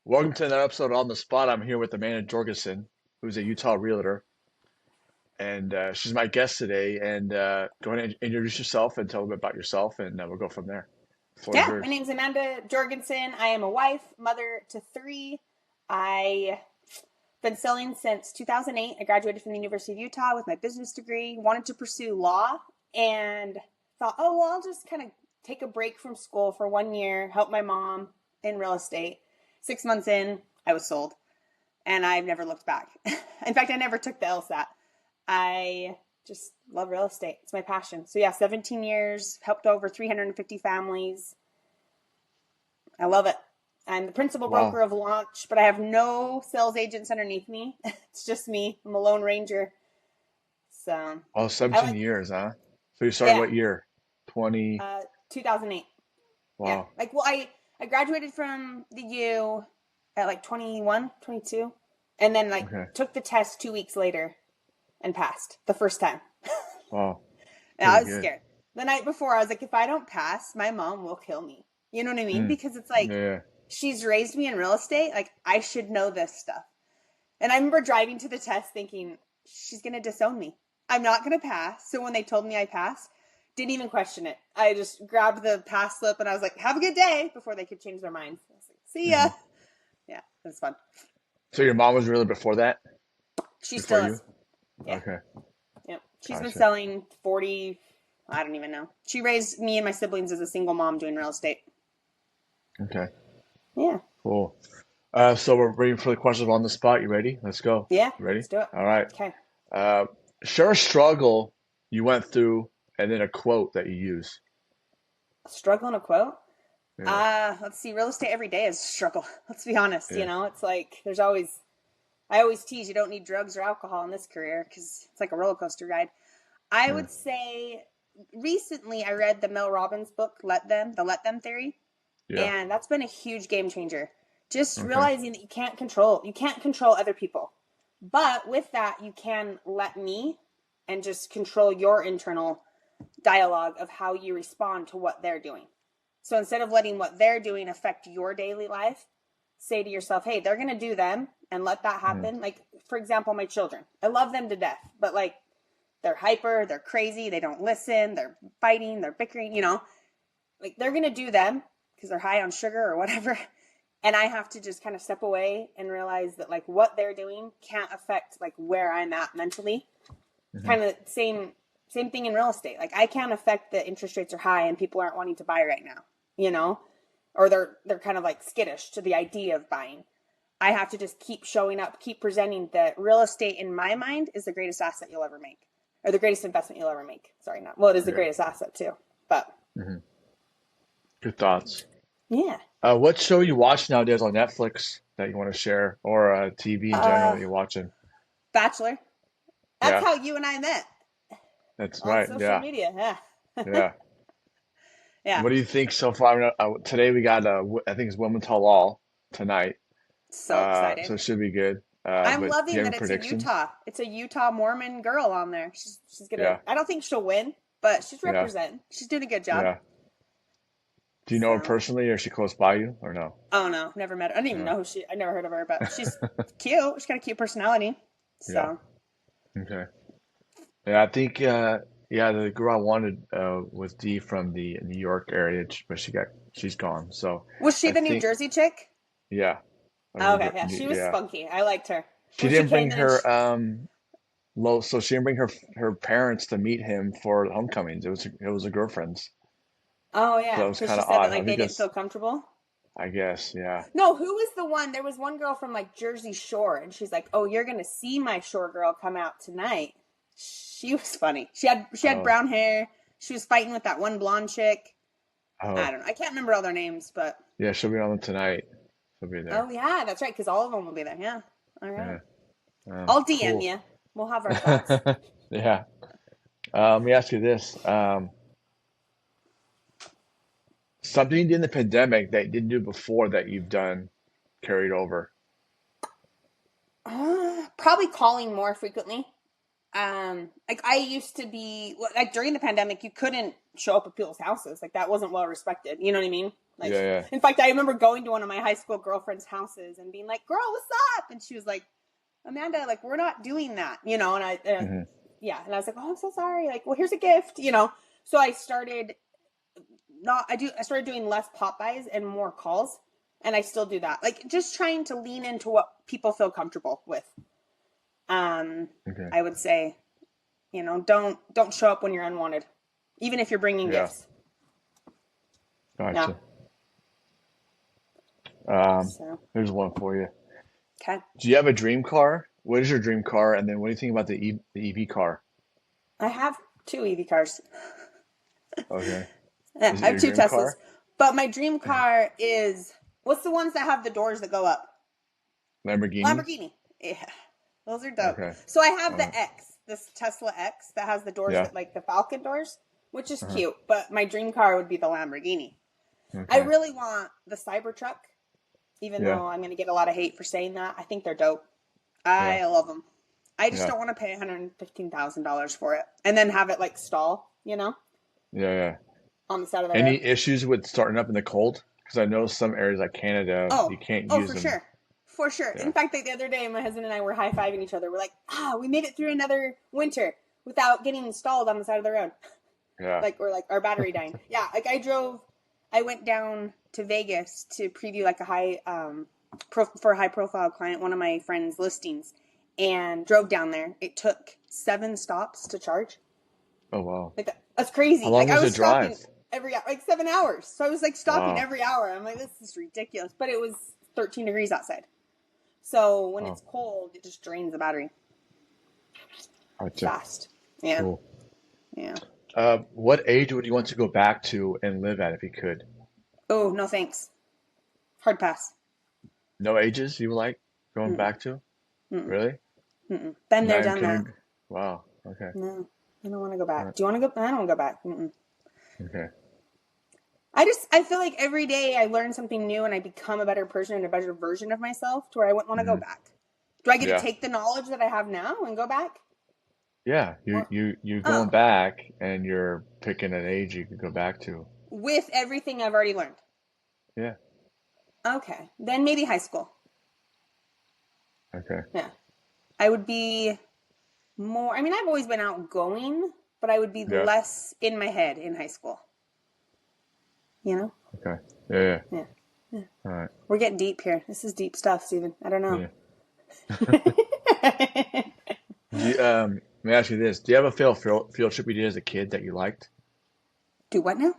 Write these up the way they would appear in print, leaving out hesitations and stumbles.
Welcome to another episode of On the Spot. I'm here with Amanda Jorgensen, who's a Utah realtor, and she's my guest today. And go ahead and introduce yourself and tell a bit about yourself, and we'll go from there. The floor is Yeah, my yours. name's Amanda Jorgensen. I am a wife, mother to three. I've been selling since 2008. I graduated from the University of Utah with my business degree, wanted to pursue law, and thought, oh, well, I'll just kind of take a break from school for 1 year, help my mom in real estate. 6 months in, I was sold, and I've never looked back. In fact, I never took the LSAT. I just love real estate. It's my passion. So, yeah, 17 years, helped over 350 families. I love it. I'm the principal broker Wow. of Launch, but I have no sales agents underneath me. It's just me. I'm a lone ranger. So Oh, I 17 like, years, huh? So you started yeah, what year? 20. 2008. Yeah. Wow. I graduated from the U at like 21, 22, and then like Okay. took the test 2 weeks later and passed the first time. Wow. And I Pretty was good. scared. The night before, I was like, if I don't pass, my mom will kill me. You know what I mean? Mm. Because it's like, Yeah. she's raised me in real estate. Like, I should know this stuff. And I remember driving to the test thinking, she's going to disown me. I'm not going to pass. So when they told me I passed, didn't even question it. I just grabbed the pass slip and I was like, have a good day before they could change their minds. I was like, see ya. Hmm. Yeah, it was fun. So your mom was really before that? She Before still you? is. Yeah. Okay. Yeah. She's been Gotcha. selling 40, I don't even know. She raised me and my siblings as a single mom doing real estate. Okay. Yeah. Cool. So we're waiting for the questions on the spot. You ready? Let's go. Yeah. You ready? Let's do it. All right. Okay. Uh, Share a struggle you went through and then a quote that you use. Struggling a quote. Yeah, Let's see. Real estate every day is a struggle. Let's be honest. yeah, It's like I always tease you don't need drugs or alcohol in this career because it's like a roller coaster ride. I yeah, would say recently I read the Mel Robbins book, the Let Them Theory, yeah. and that's been a huge game changer. Just Okay. realizing that you can't control other people. But with that, you can let me and just control your internal dialogue of how you respond to what they're doing. So instead of letting what they're doing affect your daily life, say to yourself, hey, they're going to do them and let that Hmm. happen. Like, for example, my children, I love them to death, but like they're hyper, they're crazy, they don't listen, they're fighting, they're bickering, like they're going to do them because they're high on sugar or whatever. And I have to just kind of step away and realize that like what they're doing can't affect like where I'm at mentally. Hmm. Kind of same thing in real estate. Like I can't affect the interest rates are high and people aren't wanting to buy right now, you know? Or they're kind of like skittish to the idea of buying. I have to just keep showing up, keep presenting that real estate in my mind is the greatest asset you'll ever make. Or the greatest investment you'll ever make. Sorry, not well, it is the Yeah. greatest asset too. But Hmm. Good thoughts. yeah. What show you watch nowadays on Netflix that you want to share, or TV in general Uh that you're watching? Bachelor. That's Yeah, how you and I met that's on right. social Yeah, media. Yeah. yeah. Yeah. What do you think so far? Today we got I think it's Women Tell All tonight. So So excited. it should be good. I'm But do you loving have that any predictions? It's a Utah Mormon girl on there. She's gonna Yeah, I don't think she'll win, but she's yeah, representing. She's doing a good job. yeah. Do you know her So personally, or is she close by you, or no? oh no, never met her. I don't even No. know who I never heard of her, but she's cute. She's got a cute personality. Yeah. So Okay. Yeah, I think yeah, the girl I wanted was Dee from the New York area, but she's gone. So was she I the New think Jersey chick? yeah, Oh, okay, yeah, she was yeah. spunky. I liked her. She When she didn't bring came in and her low, so she didn't bring her parents to meet him for homecomings. It was a girlfriend's. oh So yeah, it was because kind she of said that odd. I like they think didn't it's feel comfortable. I guess yeah. No, who was the one? There was one girl from like Jersey Shore, and she's like, "Oh, you're gonna see my shore girl come out tonight." She was funny. She had Oh brown hair. She was fighting with that one blonde chick. I oh don't know. I can't remember all their names, but yeah, she'll be on tonight. She'll be there. oh yeah, that's right. Because all of them will be there. Yeah. All Yeah. right. I'll DM Cool. you. We'll have our thoughts. Yeah. Let me ask you this. Something you did in the pandemic that you didn't do before that you've done carried over. Probably calling more frequently. Like I used to be like during the pandemic, you couldn't show up at people's houses. Like that wasn't well respected. You know what I mean? Like, Yeah, yeah. in fact, I remember going to one of my high school girlfriend's houses and being like, "Girl, what's up?" And she was like, "Amanda, like, we're not doing that, you know." And Hmm. yeah, and I was like, "Oh, I'm so sorry." Like, well, here's a gift, you know. So I started I started doing less pop buys and more calls, and I still do that. Like, just trying to lean into what people feel comfortable with. Um, Okay. I would say, you know, don't show up when you're unwanted, even if you're bringing Yeah. gifts. Yeah. Gotcha. Um, So, Here's one for you. okay. Do you have a dream car? What is your dream car? And then what do you think about the EV car? I have two EV cars. Okay. Yeah, Is it I have your two dream Teslas. car? But my dream car is what's the ones that have the doors that go up? Lamborghini? Lamborghini. Yeah. Those are dope. Okay. So I have Uh, the X, this Tesla X that has the doors yeah. that like the Falcon doors, which is Uh-huh. cute, but my dream car would be the Lamborghini. I Okay. really want the Cybertruck, even Yeah. though I'm going to get a lot of hate for saying that. I think they're dope. Yeah. I love them. I just Yeah. don't want to pay $115,000 for it and then have it like stall, you know, Yeah. Yeah. on the side of the road. Any issues with starting up in the cold? Because I know some areas like Canada, Oh, you can't oh, use for them. sure. For sure. Yeah. In fact, like the other day, my husband and I were high fiving each other. We're like, we made it through another winter without getting installed on the side of the road. Yeah. Like, or like our battery dying. Yeah. Like I went down to Vegas to preview like a for a high profile client, one of my friend's listings, and drove down there. It took 7 stops to charge. Oh, wow. Like, that's How crazy. long Like, I was the was stopping drive? like 7 hours. So I was like stopping Wow. every hour. I'm like, this is ridiculous. But it was 13 degrees outside. So when Oh, it's cold, it just drains the battery gotcha. fast. Yeah. Cool. Yeah. What age would you want to go back to and live at if you could? Oh, no thanks. Hard pass. No ages you like going Mm-mm. back to? Mm-mm. Really? Mm-mm. Been there, Not even done that. kidding. Wow. Okay. No, I don't want to go All back. right. Do you want to go? I don't want to go back. Mm-mm. Okay. I feel like every day I learn something new and I become a better person and a better version of myself to where I wouldn't want to go Hmm. back. Do I get to Yeah. take the knowledge that I have now and go back? Yeah. You Or, you you going oh, back and you're picking an age you could go back to. with everything I've already learned. Yeah. Okay. Then maybe high school. Okay. Yeah. I would be more, I mean, I've always been outgoing, but I would be Yeah. less in my head in high school. You know? Okay. Yeah. Yeah. Yeah. All right. We're getting deep here. This is deep stuff, Steven. I don't know. Yeah. Let me ask you this. Do you have a field trip you did as a kid that you liked? Do what now?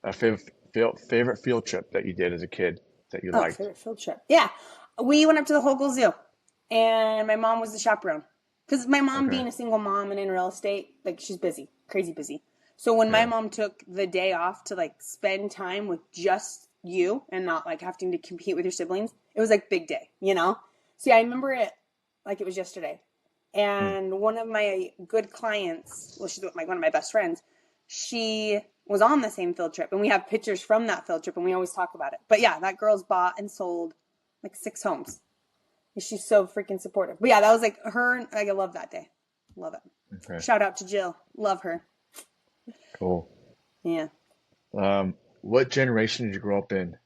A favorite field trip that you did as a kid that you Oh, liked? favorite field trip. Yeah. We went up to the Hogle Zoo and my mom was the chaperone. Because my mom Okay. being a single mom and in real estate, like she's busy, crazy busy. So when my Yeah. mom took the day off to like spend time with just you and not like having to compete with your siblings, it was like big day, you know? See, I remember it like it was yesterday. Hmm. And one of my good clients, well, she's one of my best friends, she was on the same field trip and we have pictures from that field trip and we always talk about it. But yeah, that girl's bought and sold like 6 homes. She's so freaking supportive. But yeah, that was like her. Like, I love that day. Love it. Okay. Shout out to Jill. Love her. Cool. Yeah. What generation did you grow up in?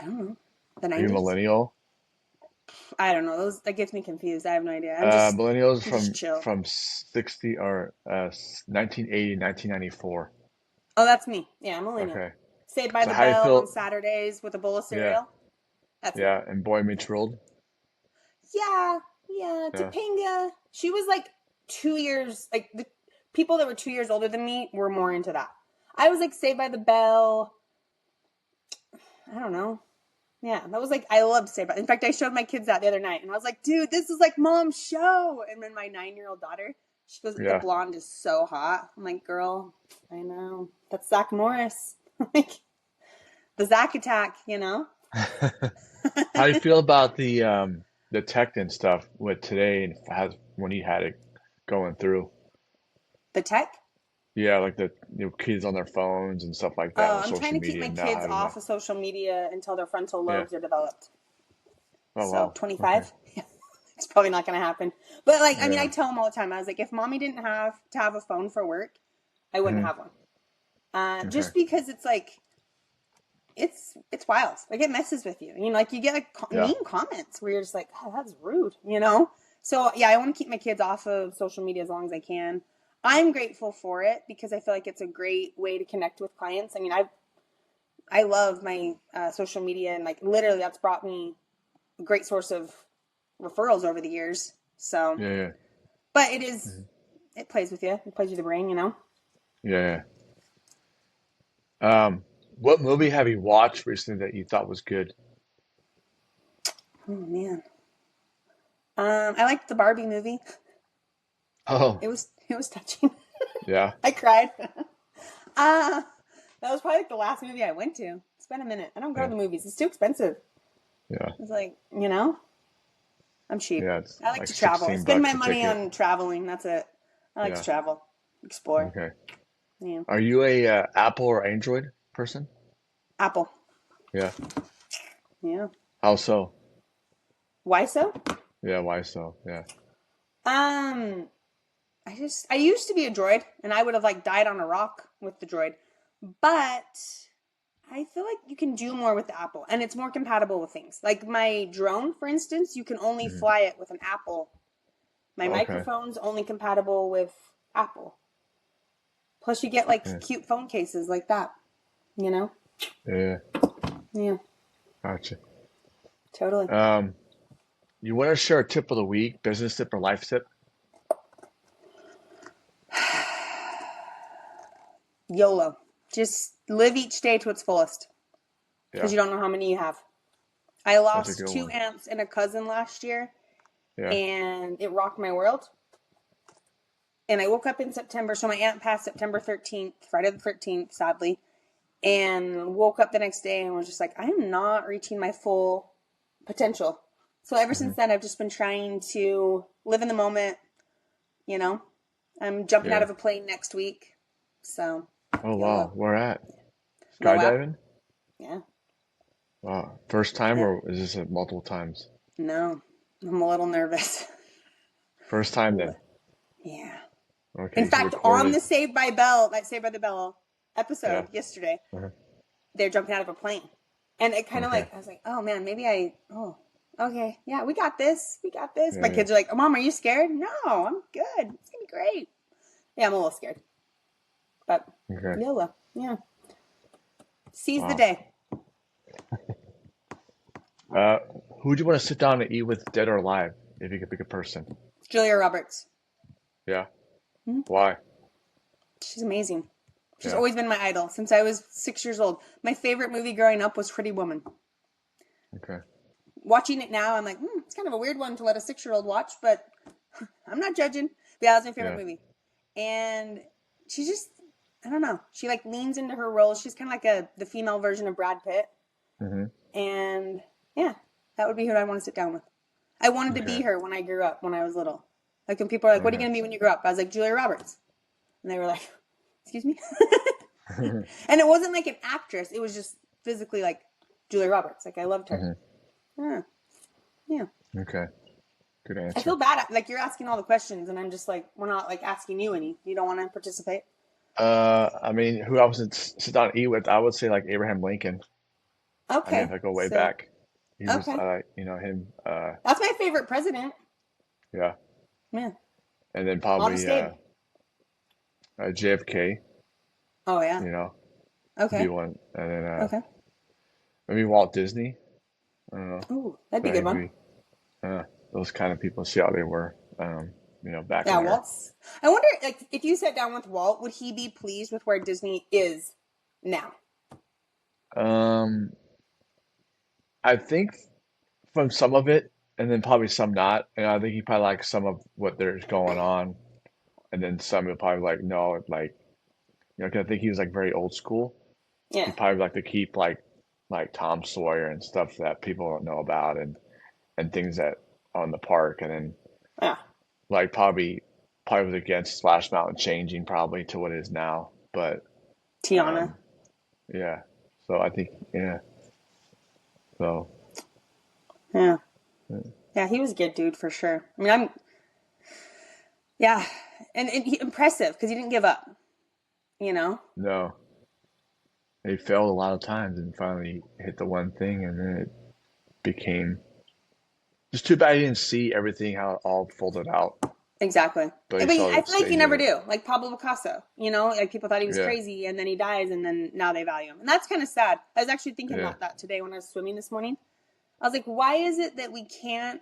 I don't know. The Are you a 90s? millennial? I don't know. That gets me confused. I have no idea. Millennials I'm just from chill. 60 or 1980, 1994. Oh, that's me. Yeah, I'm a millennial. Okay. Saved by So the how you Bell on feel? Saturdays with a bowl of Yeah. cereal. That's me. Yeah. And Boy Yeah. Meets World. Yeah. Yeah. Yeah. Topanga. She was like 2 years. Like the people that were 2 years older than me were more into that. I was like Saved by the Bell. I don't know. Yeah, that was like I loved Saved by. In fact, I showed my kids that the other night, and I was like, "Dude, this is like Mom's show." And then my 9-year-old daughter, she goes, "The Yeah. blonde is so hot." I'm like, "Girl, I know that's Zach Morris, like the Zach attack, you know." How do you feel about the tech and stuff with today and has when you had it going through? The tech. Yeah, like the kids on their phones and stuff like that with I'm trying social to keep media my and not kids having off that. of social media until their frontal Yeah. lobes are developed. Oh So wow. Okay. 25. It's probably not going to happen. But like, I mean, I Yeah. tell them all the time. I was like, if mommy didn't have to have a phone for work, I wouldn't Hmm. have one. Okay. Just because it's like it's wild. Like it messes with you. You know, like you get like Yeah. mean comments where you're just like, oh, that's rude. You know. So yeah, I want to keep my kids off of social media as long as I can. I'm grateful for it because I feel like it's a great way to connect with clients. I mean, I love my social media and like literally that's brought me a great source of referrals over the years. So, Yeah. Yeah. but it is Mhm. it plays with you. It plays with the brain. You know. Yeah. Yeah. What movie have you watched recently that you thought was good? Oh man. I liked the Barbie movie. Oh, It was touching. yeah. I cried. Uh that was probably like the last movie I went to. It's been a minute. I don't go to Yeah. the movies. It's too expensive. Yeah. It's like, you know, I'm cheap. Yeah. It's I like like to travel. I spend my 16 bucks a money ticket. on traveling. That's it. I like to Yeah. travel, explore. Okay. Yeah. Are you a Apple or Android person? Apple. Yeah. Yeah. How so? Why so? Yeah. Why so? Yeah. Um, I used to be a droid and I would have like died on a rock with the droid. But I feel like you can do more with the Apple and it's more compatible with things. Like my drone, for instance, you can only Mhm. fly it with an Apple. My Okay. microphone's only compatible with Apple. Plus you get like Yeah. cute phone cases like that, you know? Yeah. Yeah, Gotcha. totally. Um, you want to share a tip of the week, business tip or life tip? YOLO. Just live each day to its fullest because Yeah. you don't know how many you have. I That's a lost good two one. aunts and a cousin last year Yeah. and it rocked my world. And I woke up in September. So my aunt passed September 13th, Friday the 13th, sadly. And woke up the next day and was just like, I am not reaching my full potential. So ever Hmm. since then, I've just been trying to live in the moment, you know? I'm jumping out Yeah. of a plane next week. So, Oh wow. YOLO. Where at? Moab. Skydiving? Yeah. Wow. First time Yep. or is this multiple times? No, I'm a little nervous. First time then. Yeah. In Okay. You fact, on recorded. the Saved by the Bell Yeah. episode yesterday, Uh-huh. they're jumping out of a plane. And it kind of Okay. like, I was like, oh man, okay. Yeah, we got this. We got this. My Yeah. kids are like, oh, Mom, are you scared? No, I'm good. It's going to be great. Yeah, I'm a little scared. But Yeah. Okay. YOLO. Yeah. Seize the Wow. day. Uh, who would you want to sit down and eat with, dead or alive, if you could pick a person? Julia Roberts. Yeah. Hmm? Why? She's amazing. She's Yeah. always been my idol since I was 6 years old. My favorite movie growing up was Pretty Woman. Okay. Watching it now, I'm like, it's kind of a weird one to let a 6-year-old watch, but I'm not judging. But yeah, that was my favorite Yeah. movie. And she's just, I don't know. She like leans into her role. She's kind of like the female version of Brad Pitt. Hmm. And yeah, that would be who I'd want to sit down with. I wanted to Okay. be her when I grew up, when I was little. Like when people are like, what are you Okay. going to be when you grow up? I was like, Julia Roberts. And they were like, excuse me? And it wasn't like an actress. It was just physically like Julia Roberts. Like I loved her. Hmm. Yeah. Yeah. Okay. Good I feel answer. bad. Like you're asking all the questions and I'm just like, we're not like asking you any. You don't want to participate? I mean, who I would sit down and eat with, I would say like Abraham Lincoln. I mean, if Okay. I go way So, back, he was, okay. him, That's my favorite president. yeah. Yeah. And then probably, Honest Abe. JFK, Oh, yeah. you know, would be Okay. one. And then, Okay. maybe Walt Disney. I don't know. Ooh, that'd be But a I good think one. those kind of people, see how they were, back in Yeah, there. Walt's. I wonder, like, if you sat down with Walt, would he be pleased with where Disney is now? Um, I think from some of it, and then probably some not. And I think he probably likes some of what there's going on, and then some will probably like no, like 'cause I think he was like very old school. He Yeah. probably like to keep like Tom Sawyer and stuff that people don't know about, and things that on the park, and then Yeah. like probably was against Splash Mountain changing probably to what it is now. But Tiana. um, yeah, so I think yeah, so Yeah. uh, Yeah, he was a good dude for sure. I mean, yeah. And impressive because he didn't give up, you know? no, They failed a lot of times and finally hit the one thing, and then it became just too bad he didn't see everything how it all folded out. Exactly. But he But saw I the feel like you stage of never it. do. Like Pablo Picasso, like people thought he was Yeah, crazy and then he dies and then now they value him. And that's kind of sad. I was actually thinking yeah, about that today when I was swimming this morning. I was like, why is it that we can't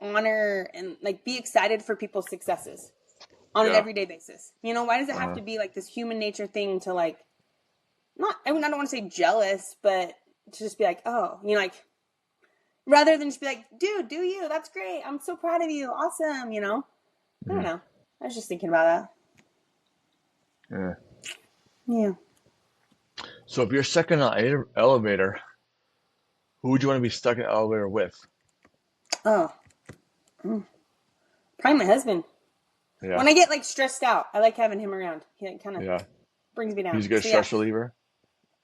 honor and like be excited for people's successes on an yeah. everyday basis? Why does it have Uh, to be like this human nature thing to like not I mean I don't want to say jealous, but to just be like, oh, like rather than just be like, dude, do you? That's great. I'm so proud of you. Awesome. I don't mhm, know. I was just thinking about yeah. that. Yeah. So if you're stuck in an elevator, who would you want to be stuck in an elevator with? Oh, probably my husband. Yeah, When I get like stressed out, I like having him around. He like, kind of yeah. brings me down. He's a good So yeah. stress reliever.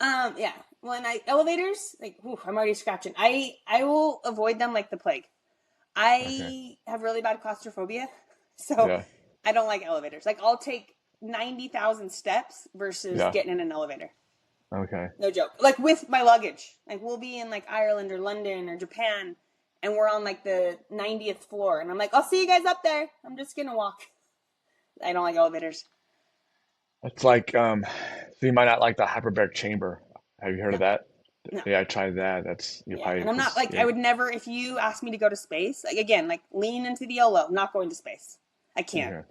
Yeah. When I elevators, like, I'm already scratching. I will avoid them like the plague. Okay. I have really bad claustrophobia, so Yeah, I don't like elevators. Like, I'll take 90,000 steps versus yeah. getting in an elevator. Okay. No joke. Like with my luggage. Like we'll be in like Ireland or London or Japan and we're on like the 90th floor and I'm like, I'll see you guys up there. I'm just gonna walk. I don't like elevators. It's like so you might not like the hyperbaric chamber. Have you heard of No, that? no. Yeah, I tried that. That's you Yeah. probably And I'm not just like yeah, I would never if you asked me to go to space, like again, like lean into the YOLO, not going to space. I can't. okay.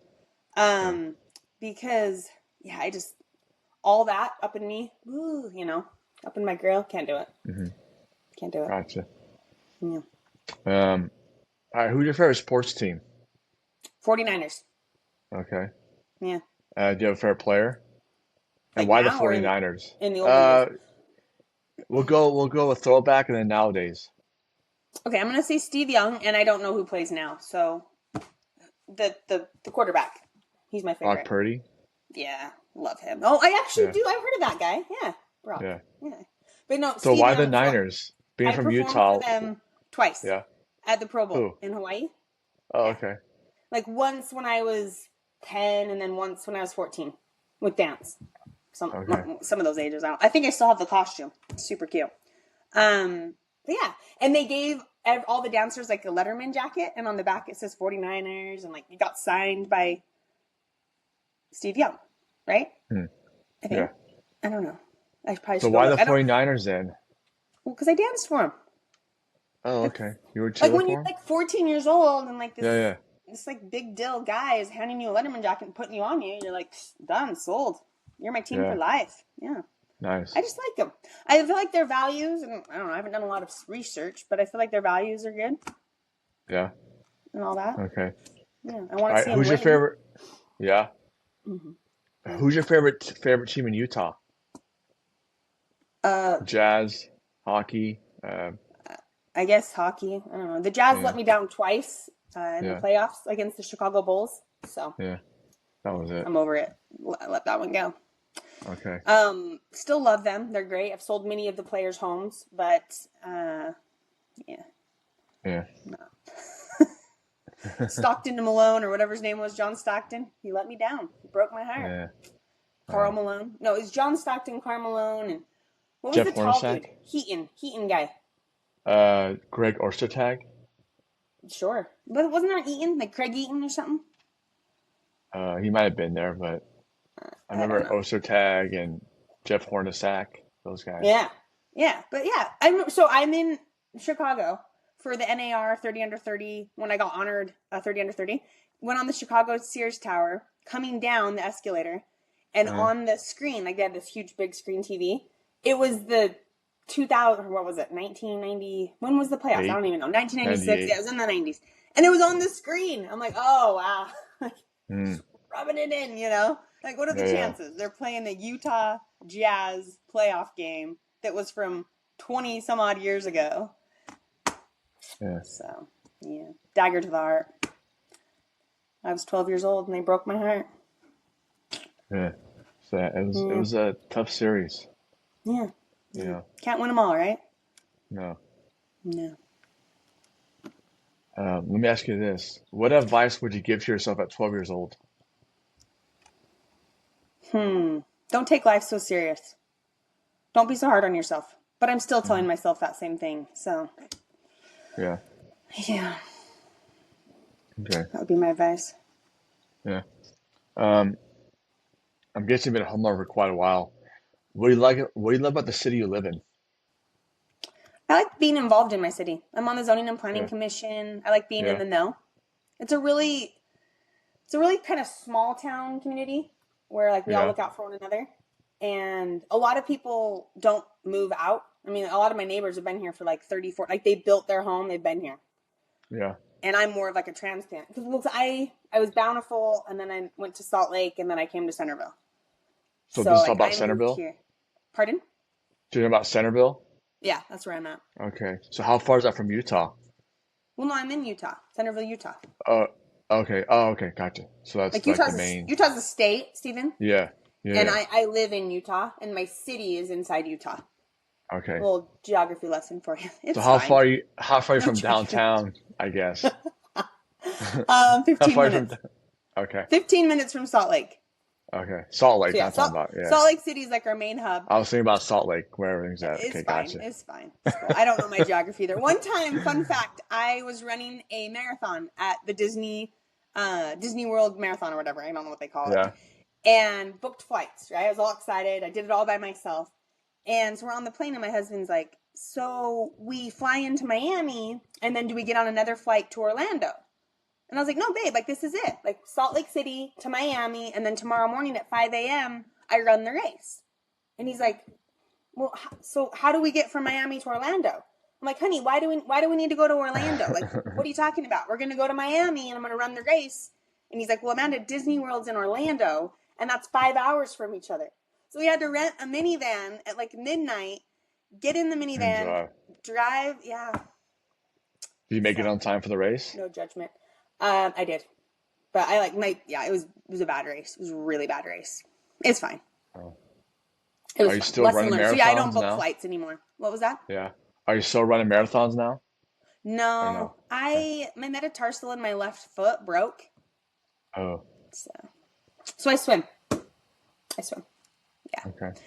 Yeah. Um because yeah, I just all that up in me, up in my grill, can't do it. Hmm. Can't do it. Gotcha. Yeah. Um, all right, who's your favorite sports team? 49ers. Okay. Yeah. Do you have a favorite player? And Like why the now or in 49ers? in the older years. Uh, we'll go with throwback and then nowadays. Okay, I'm gonna say Steve Young, and I don't know who plays now. So the quarterback, he's my Brock favorite. Purdy. Yeah, love him. Oh, I actually Yeah, do. I've heard of that guy. Yeah, Brock. yeah. Yeah, but no, So Steve why the Young. So Niners? Being I from performed for Utah, them twice yeah. at the Pro Bowl Who? in Hawaii. Oh, Yeah, okay. like once when I was 10, and then once when I was 14 with dance. Some Okay. some of those ages. I think I still have the costume. It's super cute. But yeah, and they gave all the dancers like a Letterman jacket, and on the back it says 49ers, and like it got signed by Steve Young, right? Hmm. I Yeah. think. I don't know. I probably So should go why the look. I don't. 49ers then? Well, because I danced for him. Oh, Like, okay. You were like cheerleading when you're for him? like 14 years old, and like Yeah, yeah. this like big deal guy is handing you a Letterman jacket and putting you on you. You're like done, sold. You're my team for Yeah. life. Yeah. I Nice. just like them. I feel like their values, and I don't know, I haven't done a lot of research, but I feel like their values are good Yeah. and all that. Okay. Yeah, I All want to right. see them Who's your win. favorite? Yeah. Hmm. Yeah. Who's your favorite team in Utah? Uh, Jazz, hockey. I guess hockey. I don't know. The Jazz let Yeah, me down twice in the yeah, playoffs against the Chicago Bulls, so yeah. That was it. I'm over it. Let that one go. Okay. Still love them. They're great. I've sold many of the players' homes, but yeah, Yeah. no. Stockton to Malone or whatever his name was, John Stockton. He let me down. He broke my heart. Yeah. Carl Malone. No, it was John Stockton, Carl Malone, and what was Jeff the tall dude? Hornacek. Heaton guy. Greg Ostertag. Sure, but wasn't there Eaton, like Craig Eaton or something? He might have been there, but I I don't remember know. Ostertag and Jeff Hornacek. Those guys. Yeah, yeah, but yeah, I'm in Chicago for the NAR 30 under 30 when I got honored 30 under 30. Went on the Chicago Sears Tower, coming down the escalator, and Uh, on the screen, like they had this huge big screen TV. It was the 2000, what was it, 1990? When was the playoffs? I eight, don't even know. 1996. Yeah, 98. it was in the 90s, and it was on the screen. I'm like, oh wow, like Mm, just rubbing it in. Like, what are the yeah, yeah, chances? They're playing a Utah Jazz playoff game that was from 20 some odd years ago. yeah, So, yeah, dagger to the heart. I was 12 years old and they broke my heart. yeah. So it Yeah, was a tough series. yeah, You yeah. know. Can't win them all, right? No. No. Let me ask you this: what advice would you give to yourself at 12 years old? Don't take life so serious. Don't be so hard on yourself. But I'm still telling Mhm. myself that same thing. So, Yeah. yeah, Okay. that would be my advice. Yeah. Um, I'm guessing you've been a homeowner for quite a while. What do you like? What do you love about the city you live in? I like being involved in my city. I'm on the zoning and planning Yeah. commission. I like being in Yeah. the know. It's a really it's a really kind of small town community where like we all Yeah. look out for one another. And a lot of people don't move out. I mean, a lot of my neighbors have been here for like 34, like they built their home, they've been here. Yeah. And I'm more of like a transplant because I was Bountiful and then I went to Salt Lake and then I came to Centerville. So So this is all like about I moved Centerville? here. Pardon? Do you know about Centerville? Yeah, that's where I'm at. Okay. So how far is that from Utah? Well, no, I'm in Utah, Centerville, Utah. Oh, okay. Oh, okay. Gotcha. So Like that's like the main. Utah's a state, Stephen, Yeah. Yeah. and Yeah. I live in Utah, and my city is inside Utah. A Okay. little geography lesson for you. So It's fine. how far are you No from judgment. downtown, I guess? How 15 far are you from minutes. Okay. 15 minutes from Salt Lake. Okay. Salt So Lake, yeah, not talking about, yeah. Salt Lake City is like our main hub. I was thinking about Salt Lake, where everything's at. It's Okay, fine. gotcha. It's fine. It's cool. I don't know my geography either. One time, fun fact, I was running a marathon at the Disney World Marathon or whatever. I don't know what they call it. Yeah. And booked flights, right? I was all excited. I did it all by myself. And so we're on the plane and my husband's like, so we fly into Miami and then do we get on another flight to Orlando? And I was like, no, babe, like this is it. Like Salt Lake City to Miami and then tomorrow morning at 5 a.m. I run the race. And he's like, well, so how do we get from Miami to Orlando? I'm like, honey, why do we need to go to Orlando? Like, what are you talking about? We're going to go to Miami and I'm going to run the race. And he's like, well, Amanda, Disney World's in Orlando and that's 5 hours from each other. So we had to rent a minivan at like midnight, get in the And minivan, drive. Yeah. did you make it So on time for the race? no judgment. I did, but I like yeah, it was a bad race. It was a really bad race. It's fine. Oh. It Are was you fun. still Lesson running learned. So yeah, I don't marathons book now? flights anymore. What was that? Yeah. Are you still running marathons now? Or No, no? Okay. my metatarsal in my left foot broke. Oh, So I swim. I swim. Yeah, okay.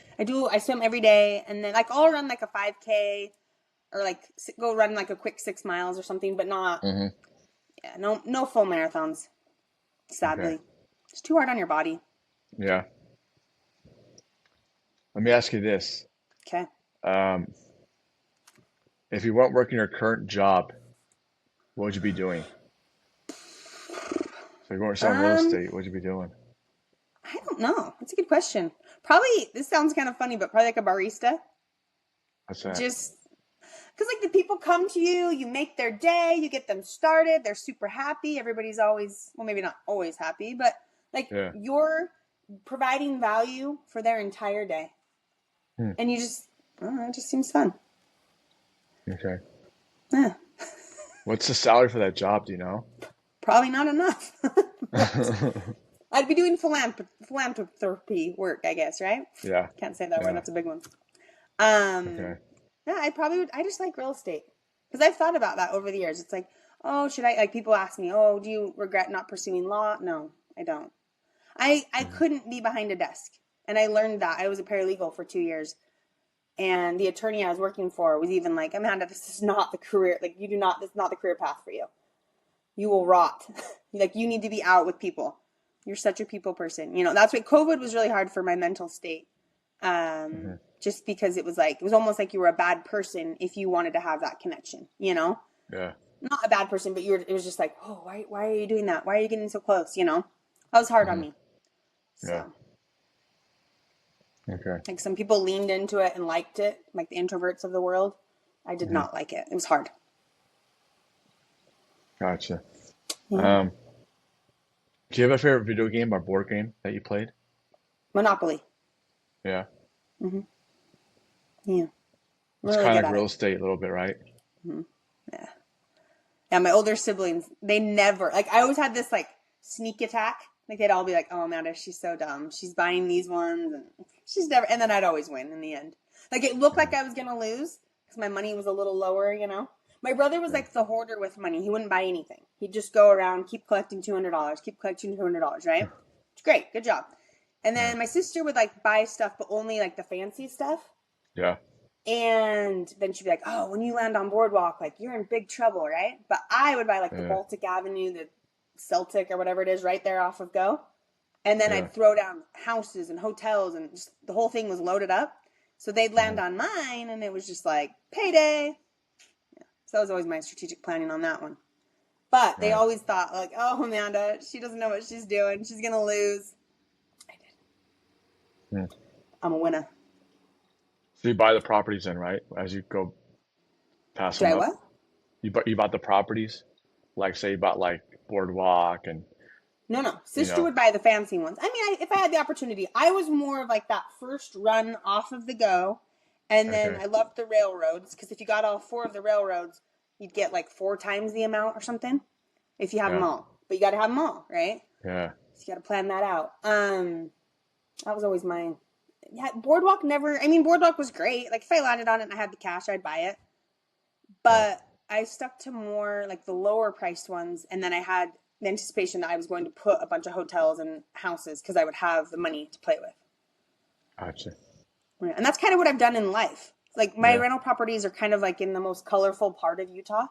I swim every day, and then like I'll run like a 5K or like go run like a quick 6 miles or something, but not Mm-hmm. yeah, no full marathons. Okay. Sadly, it's too hard on your body. Yeah. Let me ask you this. Okay. Um, if you weren't working your current job, what would you be doing? So if you weren't selling real Um, estate, what would you be doing? I don't know. That's a good question. Probably this sounds kind of funny, but probably like a barista. What's that? Just because like the people come to you, you make their day, you get them started, they're super happy. Everybody's always, well, maybe not always happy, but like Yeah. you're providing value for their entire day. Hmm. And you just, I don't know, it just seems fun. Okay. Yeah, What's the salary for that job? Do you know? probably not enough. But I'd be doing philanthropy work, I guess, right? Yeah. Can't say that word, Yeah. that's a big one. Um, Okay. yeah, I just like real estate. Because I've thought about that over the years. It's like, oh, should I, like people ask me, oh, do you regret not pursuing law? No, I don't. I Mhm. couldn't be behind a desk. And I learned that. I was a paralegal for 2 years. And the attorney I was working for was even like, Amanda, this is not the career, like this is not the career path for you. You will rot. Like you need to be out with people. You're such a people person. You know, that's why COVID was really hard for my mental state. Mhm. Just because it was almost like you were a bad person if you wanted to have that connection, you know? Yeah. Not a bad person, but it was just like, oh, why are you doing that? Why are you getting so close? You know? That was hard on Mhm. me. Yeah. So, Okay. like some people leaned into it and liked it, like the introverts of the world. I did Mhm. not like it. It was hard. Gotcha. Yeah. Um, do you have a favorite video game or board game that you played? Monopoly. Yeah. Hmm. Yeah. I'm It's really kind good of like at real it. estate a little bit, right? Hmm. Yeah. Yeah, my older siblings, they never, like, I always had this, like, sneak attack. Like, they'd all be like, oh, Amanda, she's so dumb. She's buying these ones, and she's never, and then I'd always win in the end. Like, it looked like Mhm. I was going to lose because my money was a little lower, you know? My brother was Yeah. like the hoarder with money. He wouldn't buy anything. He'd just go around, keep collecting $200, keep collecting $200, right? It's great. Good job. And Yeah. then my sister would, like, buy stuff, but only, like, the fancy stuff. Yeah. And then she'd be like, "Oh, when you land on Boardwalk, like you're in big trouble, right?" But I would buy like the Yeah. Baltic Avenue, the Celtic or whatever it is, right there off of Go, and then Yeah. I'd throw down houses and hotels, and just the whole thing was loaded up. So they'd land Hmm. on mine, and it was just like payday. So that was always my strategic planning on that one. But they Right. always thought like, "Oh, Amanda, she doesn't know what she's doing. She's gonna lose." I did. Hmm. I'm a winner. So you buy the properties in, right? As you go pass Do them I up. what? You bought the properties, like say you bought like Boardwalk and No, no. you Sister know. would buy the fancy ones. I mean, if I had the opportunity, I was more of like that first run off of the Go. And then Okay. I loved the railroads because if you got all four of the railroads, you'd get like four times the amount or something if you have them Yeah. all. But you got to have them all, right? Yeah. So you got to plan that out. That was always mine. Yeah, Boardwalk never. I mean, Boardwalk was great. Like if I landed on it and I had the cash, I'd buy it. Yeah. But I stuck to more like the lower priced ones, and then I had the anticipation that I was going to put a bunch of hotels and houses because I would have the money to play with. Gotcha. Yeah, and that's kind of what I've done in life. Like my Yeah. rental properties are kind of like in the most colorful part of Utah.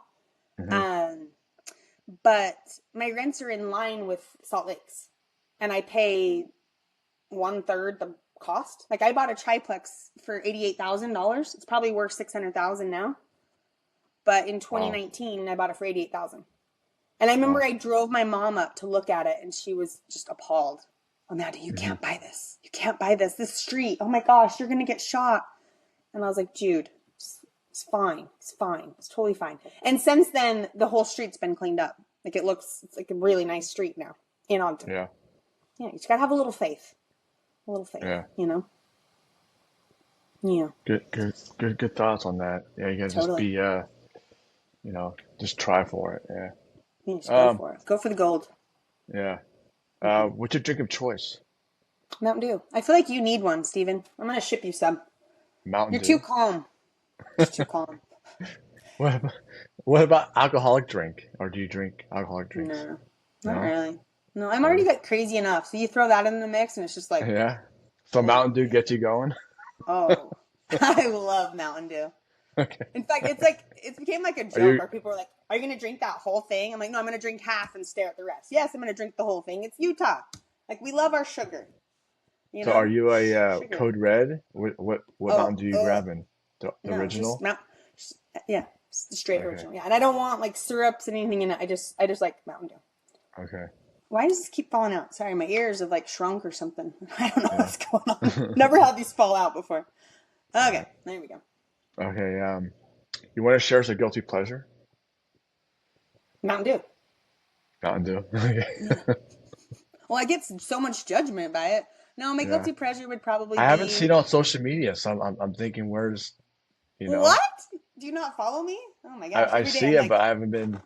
Hmm. Um, but my rents are in line with Salt Lake's, and I pay one third the cost. Like I bought a triplex for $88,000. It's probably worth 600,000 now. But in Wow. 2019, I bought it for 88,000. And I remember Wow. I drove my mom up to look at it, and she was just appalled. Amanda, you Hmm. can't buy this. You can't buy this. This street. Oh my gosh, you're gonna get shot. And I was like, Jude, it's fine. It's fine. It's totally fine. And since then, the whole street's been cleaned up. Like it's like a really nice street now in Ogden. Yeah. Yeah, you just gotta have a little faith. A little faith, Yeah. you know? Yeah, Good thoughts on that. Yeah, you gotta just totally. be just try for it. Yeah, just Yeah. go for it. Go for the gold. Yeah. Mm-hmm. What's your drink of choice? Mountain Dew. I feel like you need one, Steven. I'm gonna ship you some. Mountain You're too Dew. calm. Just too calm. What about, what about alcoholic drink? Or do you drink alcoholic drinks? No, not No? really. No, I'm already Really? like crazy enough. So you throw that in the mix, and it's just like, Yeah. So oh Mountain Dew yeah, gets you going? oh, I love Mountain Dew. Okay. In fact, it's like it became like a Are joke you where people are like, "Are you gonna drink that whole thing?" I'm like, "No, I'm gonna drink half and stare at the rest." Yes, I'm gonna drink the whole thing. It's Utah. Like we love our sugar, you so are know, you a sugar. Code Red? What Mountain Oh, Dew you grabbing? The no, just original? Mount. Yeah, straight Okay. original. Yeah, and I don't want like syrups and anything in it. I just like Mountain Dew. Okay. Why does this keep falling out? Sorry, my ears have like shrunk or something. I don't know Yeah. what's going on. Never had these fall out before. All Okay, right. there we go. Okay. You want to share us a guilty pleasure? Mountain Dew. Mountain Dew. Okay. Yeah. Well, I get so much judgment by it. No, my Yeah. guilty pleasure would probably I haven't seen be it on social media, so I'm thinking, where's, you know, what? Do you not follow me? Oh my gosh! I Every day see I'm it, like, but I haven't been.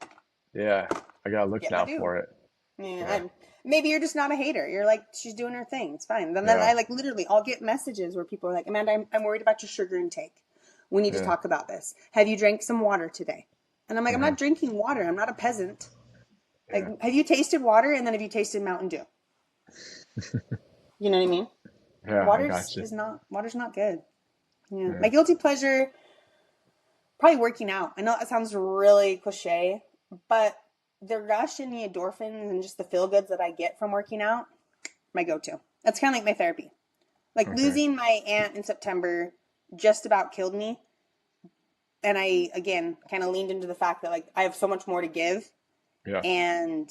Yeah, I gotta look get my now Dew. for it. Yeah, Yeah. maybe you're just not a hater. You're like, she's doing her thing. It's fine. Then Yeah. I like literally, I'll get messages where people are like, Amanda, I'm worried about your sugar intake. We need to Yeah. talk about this. Have you drank some water today? And I'm like, I'm Hmm. not drinking water. I'm not a peasant. Like, Yeah. have you tasted water? And then have you tasted Mountain Dew? You know what I mean? Yeah. I got you. Water's not good. Yeah. Yeah. My guilty pleasure, probably working out. I know that sounds really cliche, but the rush and the endorphins and just the feel goods that I get from working out, my go-to. That's kind of like my therapy. Like Okay. losing my aunt in September just about killed me. And I, again, kind of leaned into the fact that like I have so much more to give. Yeah. And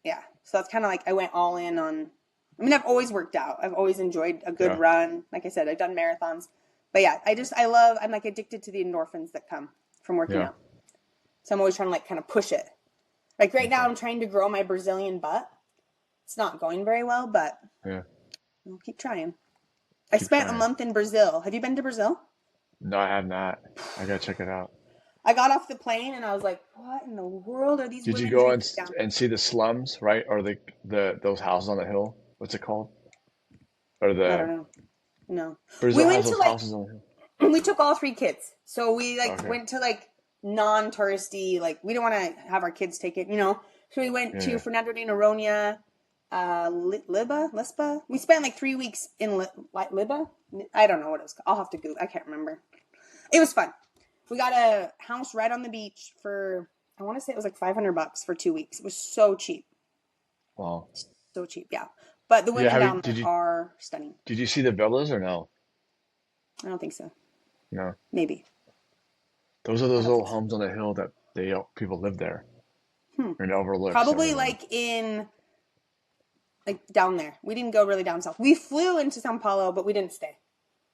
yeah, so that's kind of like I went all in on. I mean, I've always worked out. I've always enjoyed a good Yeah. run. Like I said, I've done marathons. But yeah, I'm like addicted to the endorphins that come from working Yeah. out. So I'm always trying to like kind of push it. Like right now, Okay. I'm trying to grow my Brazilian butt. It's not going very well, but Yeah. I'll keep trying. I Keep spent a trying. month in Brazil. Have you been to Brazil? No, I have not. I gotta check it out. I got off the plane and I was like, what in the world are these Did you women go drinking down and see the slums, right? Or the those houses on the hill? What's it called? Or there? I don't the know. No. We Brazil has went to those like houses on the hill. we took all three kids. So we like Okay. went to like non-touristy, like we don't want to have our kids take it, you know. So we went Yeah. to Yeah. Fernando de Noronha, Lisba. We spent like 3 weeks in Liba. I don't know what it was called. I'll have to Google. I can't remember. It was fun. We got a house right on the beach for, I want to say it was like $500 for 2 weeks. It was so cheap. Wow. So cheap, yeah. But the Yeah, women down there are stunning. did you see the villas or no? I don't think so. No. Maybe. Those are I those don't little think so. homes on the hill that people live there Hmm. and overlooks Probably everything. like like down there. We didn't go really down south. We flew into Sao Paulo, but we didn't stay.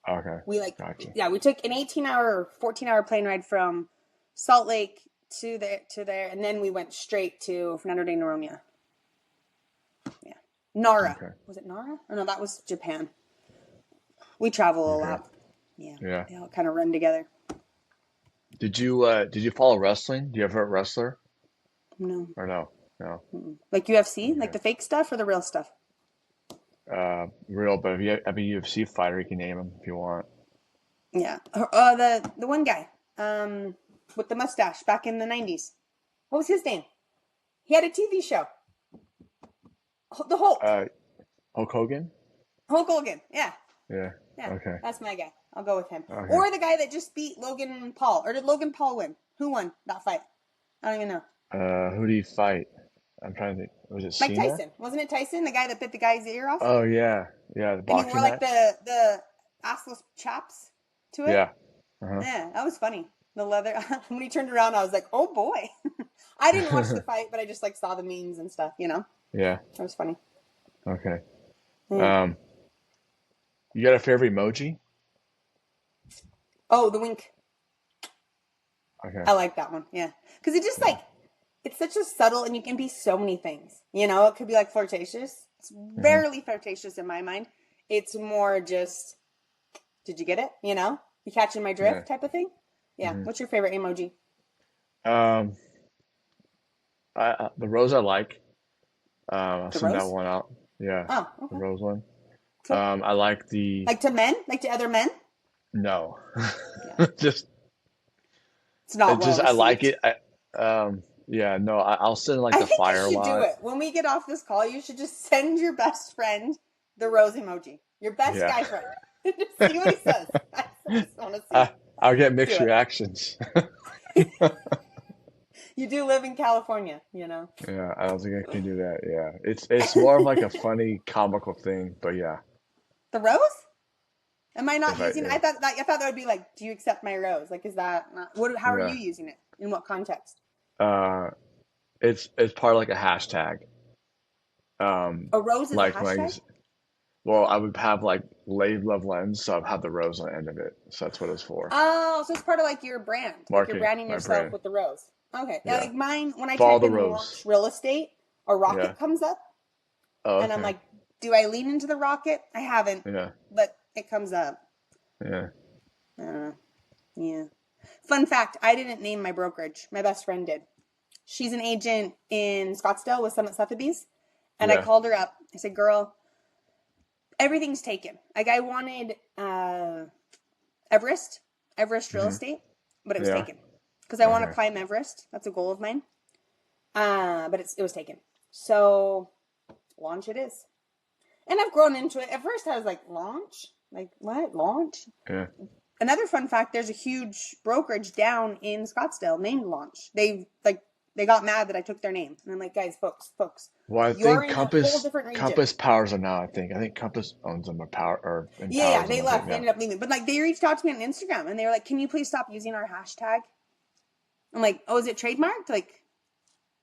Okay. We like, Gotcha. yeah, we took an 18-hour or 14-hour plane ride from Salt Lake to there, and then we went straight to Fernando de Noronha. Yeah. Nara. Okay. Was it Nara? Oh, no, that was Japan. We travel a Okay. lot. Yeah. Yeah. They all kind of run together. Did you follow wrestling? Do you ever a wrestler No. or no? No. Mm-mm. Like UFC? Like Okay. the fake stuff or the real stuff? Real, but if you have a UFC fighter, you can name him if you want. Yeah. The one guy with the mustache back in the 90s. What was his name? He had a TV show. The Hulk. Uh, Hulk Hogan? Hulk Hogan. Yeah. Yeah. Yeah. Okay. That's my guy. I'll go with him. Okay. Or the guy that just beat Logan Paul. Or did Logan Paul win? Who won that fight? I don't even know. Who do you fight? I'm trying to think. Was it Mike Cena? Tyson. Wasn't it Tyson? The guy that bit the guy's ear off? Oh yeah, yeah, the And he wore boxing like match. the assless chaps to it? Yeah. Uh-huh. Yeah, that was funny. The leather. When he turned around, I was like, oh boy. I didn't watch the fight, but I just like saw the memes and stuff, you know? Yeah. That was funny. Okay. Yeah. Um, you got a favorite emoji? Oh, the wink. Okay. I like that one. Yeah. Because it just Yeah. like, it's such a subtle, and you can be so many things. You know, it could be like flirtatious. It's hmm rarely flirtatious in my mind. It's more just, did you get it? You know? You catching my Yeah. drift type of thing? Yeah. hmm What's your favorite emoji? Um, the rose I like. I'll The send that rose? one out. Yeah, Oh, the okay. rose one. Cool. I like the Like to men? Like to other men? no. Yeah. Just It's not it well just I like received. it. Yeah, no, I'll send like I the think you fire should do lot. it. When we get off this call, you should just send your best friend the rose emoji. Your best Yeah. guy friend. Just see what he says. I just want to see. I, I'll get Do mixed it. reactions. You do live in California, you know. Yeah, I don't think I can do that. Yeah. It's more of like a funny comical thing, but yeah. The rose? Am I not If I using it? yeah. I thought that would be like, do you accept my rose? Like, is that not, what? How are you Yeah. using it? In what context? Uh it's part of like a hashtag. Um A rose is a like when hashtag? well, I would have like Lave Love Lens, so I'd have the rose on the end of it. So that's what it's for. Oh, so it's part of like your brand. Like you're Marketing, branding my yourself brand. with the rose. Okay. Yeah, Yeah. like mine, when I Follow type the in rose. launch real estate, a Yeah. rocket comes up. Oh, And I'm okay. like, do I lean into the rocket? I haven't, Yeah. but it comes up. Yeah. I don't know. Yeah. Fun fact, I didn't name my brokerage. My best friend did. She's an agent in Scottsdale with Summit Sotheby's. And I Yeah. called her up. I said, girl, everything's taken. Like I wanted Everest real hmm estate, but it was Yeah. taken. Because I want to Okay. climb Everest. That's a goal of mine. But it was taken. So launch it is. And I've grown into it. At first I was like, launch? Like what? Launch? Yeah. Another fun fact, there's a huge brokerage down in Scottsdale named Launch. They got mad that I took their name. And I'm like, guys, folks, Well, I you're think in a whole different region. Compass powers them now, I think. I think Compass owns them or power or Yeah, empowers them they a bit left. They now. ended up leaving. But like they reached out to me on Instagram and they were like, can you please stop using our hashtag? I'm like, oh, is it trademarked? Like,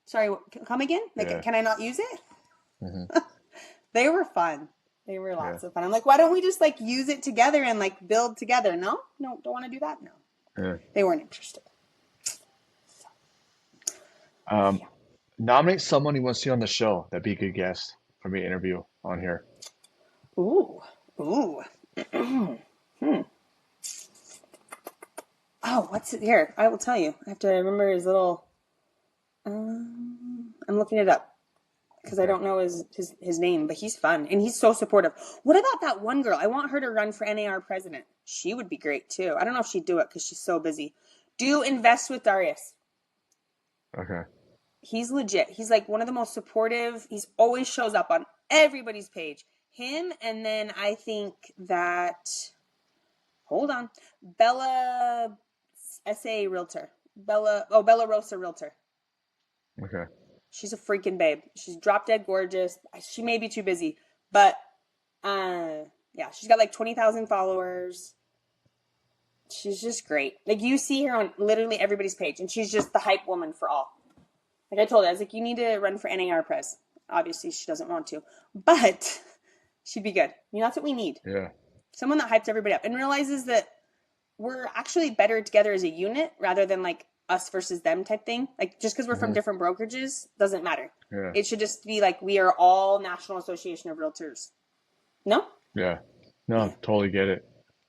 sorry, come again? Like, Yeah. can I not use it? hmm They were fun. They were Yeah. lots of fun. I'm like, why don't we just like use it together and like build together? No, don't want to do that. No, Yeah. they weren't interested. Um, Nominate someone you want to see on the show. That'd be a good guest for me to interview on here. Ooh, ooh. Oh, what's it here? I will tell you. I have to remember his little. I'm looking it up because I Okay. don't know his name, but he's fun and he's so supportive. What about that one girl? I want her to run for NAR president. She would be great too. I don't know if she'd do it because she's so busy. Do invest with Darius. Okay. He's legit. He's like one of the most supportive. He's always shows up on everybody's page. Him, and then I think that, hold on, Bella SA Realtor. Bella Rosa Realtor. Okay. She's a freaking babe. She's drop dead gorgeous. She may be too busy, but yeah, she's got like 20,000 followers. She's just great. Like, you see her on literally everybody's page, and she's just the hype woman for all. Like I told her, I was like, you need to run for NAR press. Obviously, she doesn't want to, but she'd be good. You know, that's what we need. Yeah. Someone that hypes everybody up and realizes that we're actually better together as a unit rather than like us versus them type thing. Like, just because we're from different brokerages doesn't matter. Yeah. It should just be like, we are all National Association of Realtors. No? Yeah. No, Yeah. totally get it.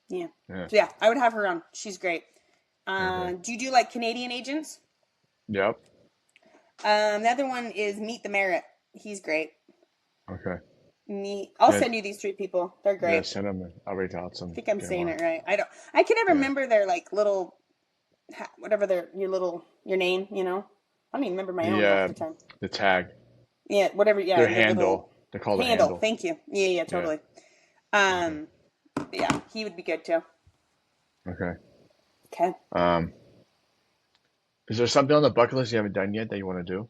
Yeah. Yeah. So yeah, I would have her on. She's great. Okay. Do you do like Canadian agents? Yep. The other one is Meet the Merit. He's great. Okay. I'll Yeah. send you these 3 people. They're great. Yeah, send them. I'll reach out some. I think I'm get 'em saying on. it right. I can never Yeah. remember their like little, whatever your name, you know? I don't even remember my own half the time. The tag, Yeah, whatever. Yeah, their the handle. little They're called a handle. handle. Thank you. Yeah, totally. Yeah, he would be good too. Okay. Okay. Is there something on the bucket list you haven't done yet that you want to do?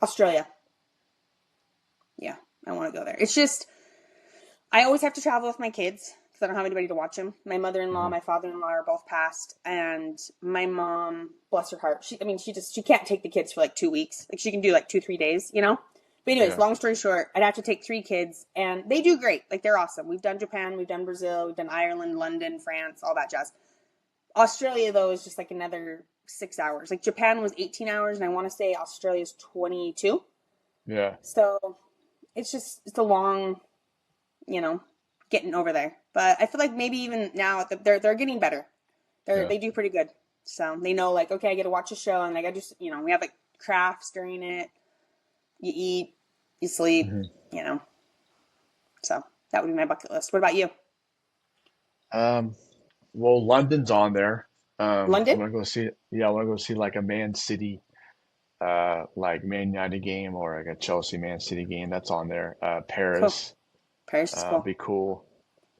Australia. Yeah, I want to go there. It's just, I always have to travel with my kids because I don't have anybody to watch them. My mother-in-law, my father-in-law are both passed, and my mom, bless her heart, she can't take the kids for like 2 weeks. Like, she can do like 2-3 days, you know? But anyways, long story short, I'd have to take 3 kids, and they do great. Like, they're awesome. We've done Japan, we've done Brazil, we've done Ireland, London, France, all that jazz. Australia, though, is just like another 6 hours. Like, Japan was 18 hours, and I want to say Australia's 22. Yeah. So it's a long, you know, getting over there. But I feel like maybe even now they're getting better. They do pretty good. So they know, like, okay, I got to watch a show, and like, I just, you know, we have like crafts during it. You eat, you sleep, you know. So that would be my bucket list. What about you? Well, London's on there. I London? want to go see. Yeah, I want to go see like a Man City, like Man United game or like a Chelsea Man City game. That's on there. Cool. Paris, Paris is cool. be cool.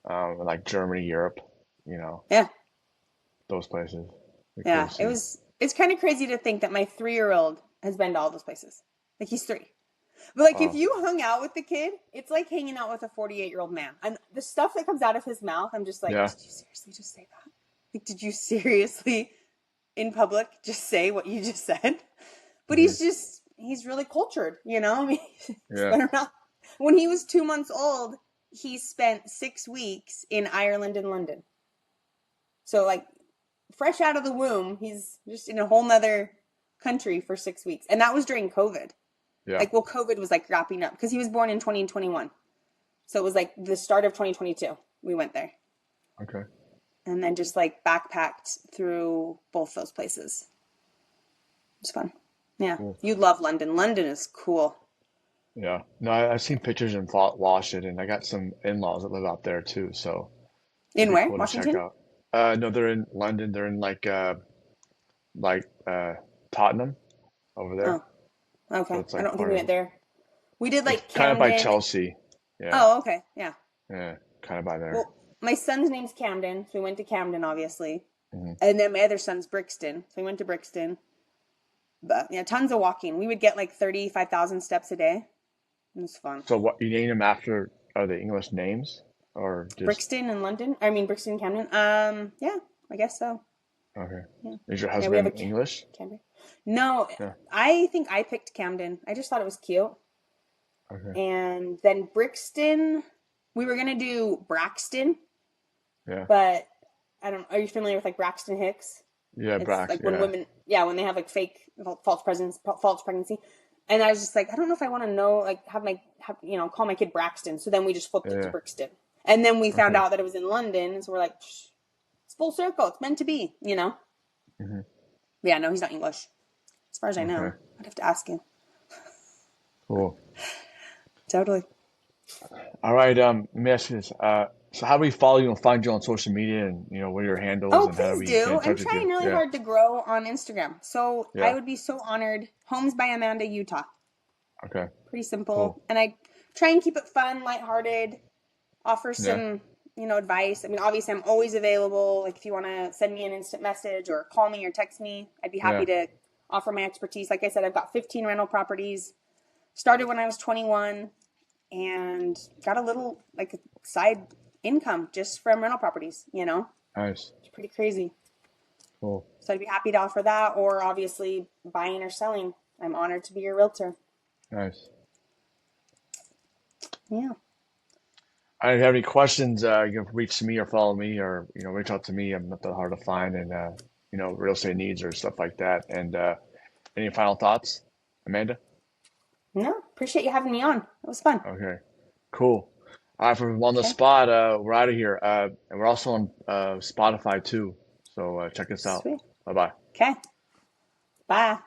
Like Germany, Europe. You know, Yeah. those places. Be cool Yeah. to see. It's kind of crazy to think that my 3-year-old has been to all those places. Like, he's 3. But like, if Oh, you hung out with the kid, it's like hanging out with a 48-year-old man. And the stuff that comes out of his mouth, I'm just like, yeah. did you seriously just say that? Like, did you seriously in public just say what you just said? But he's really cultured, you know? I mean, he's Yeah. been around. When he was 2 months old, he spent 6 weeks in Ireland and London. So, like, fresh out of the womb, he's just in a whole nother country for 6 weeks. And that was during COVID. Yeah. Like, well, COVID was like wrapping up because he was born in 2021. So it was like the start of 2022. We went there Okay. and then just like backpacked through both those places. It was fun. Yeah. Cool. You love London. London is cool. Yeah. No, I've seen pictures and watched it, and I got some in-laws that live out there too, so it'd In be where? cool to check Washington? out. No, they're in London. They're in like Tottenham over Oh, there. So okay. it's I like don't think part we of went there. We did it's like kind of by Camden. Chelsea. Yeah. Oh, okay. Yeah. Yeah, kind of by there. Well, my son's name's Camden. So we went to Camden, obviously. hmm And then my other son's Brixton. So we went to Brixton. But yeah, tons of walking. We would get like 35,000 steps a day. It was fun. So what you name them after are the English names or just Brixton and London. I mean, Brixton, Camden. Yeah, I guess so. okay? Yeah. Is your Yeah, we have a husband English? Camden. No, Yeah. I think I picked Camden. I just thought it was cute. Okay. And then Brixton, we were gonna do Braxton, Yeah. but I don't. Are you familiar with like Braxton Hicks? Yeah, It's Brax. like when Yeah. women, yeah, when they have like fake false pregnancy. And I was just like, I don't know if I want to know, like, call my kid Braxton. So then we just flipped it to Yeah. Brixton, and then we found Okay. out that it was in London. So we're like, it's full circle. It's meant to be, you know. hmm But yeah, no, he's not English, as far as I know. Okay. I'd have to ask him. Cool. Totally. All right. Let me ask you this. So how do we follow you and find you on social media, and what are your handles, Oh, and how do please we get do. in I'm touch with you? trying really Yeah. hard to grow on Instagram. So I Yeah. would be so honored. Homes by Amanda, Utah. Okay. Pretty simple. Cool. And I try and keep it fun, lighthearted, offer Yeah. some, advice. I mean, obviously, I'm always available. Like, if you want to send me an instant message or call me or text me, I'd be happy Yeah. to offer my expertise. Like I said, I've got 15 rental properties. Started when I was 21 and got a little, like, side income just from rental properties. Nice. It's pretty crazy. Cool. So I'd be happy to offer that, or obviously buying or selling. I'm honored to be your realtor. Nice. Yeah. If you have any questions, you can reach to me or follow me or, reach out to me. I'm not that hard to find and, real estate needs or stuff like that. And any final thoughts, Amanda? No, appreciate you having me on. It was fun. Okay, cool. All right, from on the Okay. spot, we're out of here. And we're also on Spotify too. So check us out. Sweet. Bye bye. Okay. Bye.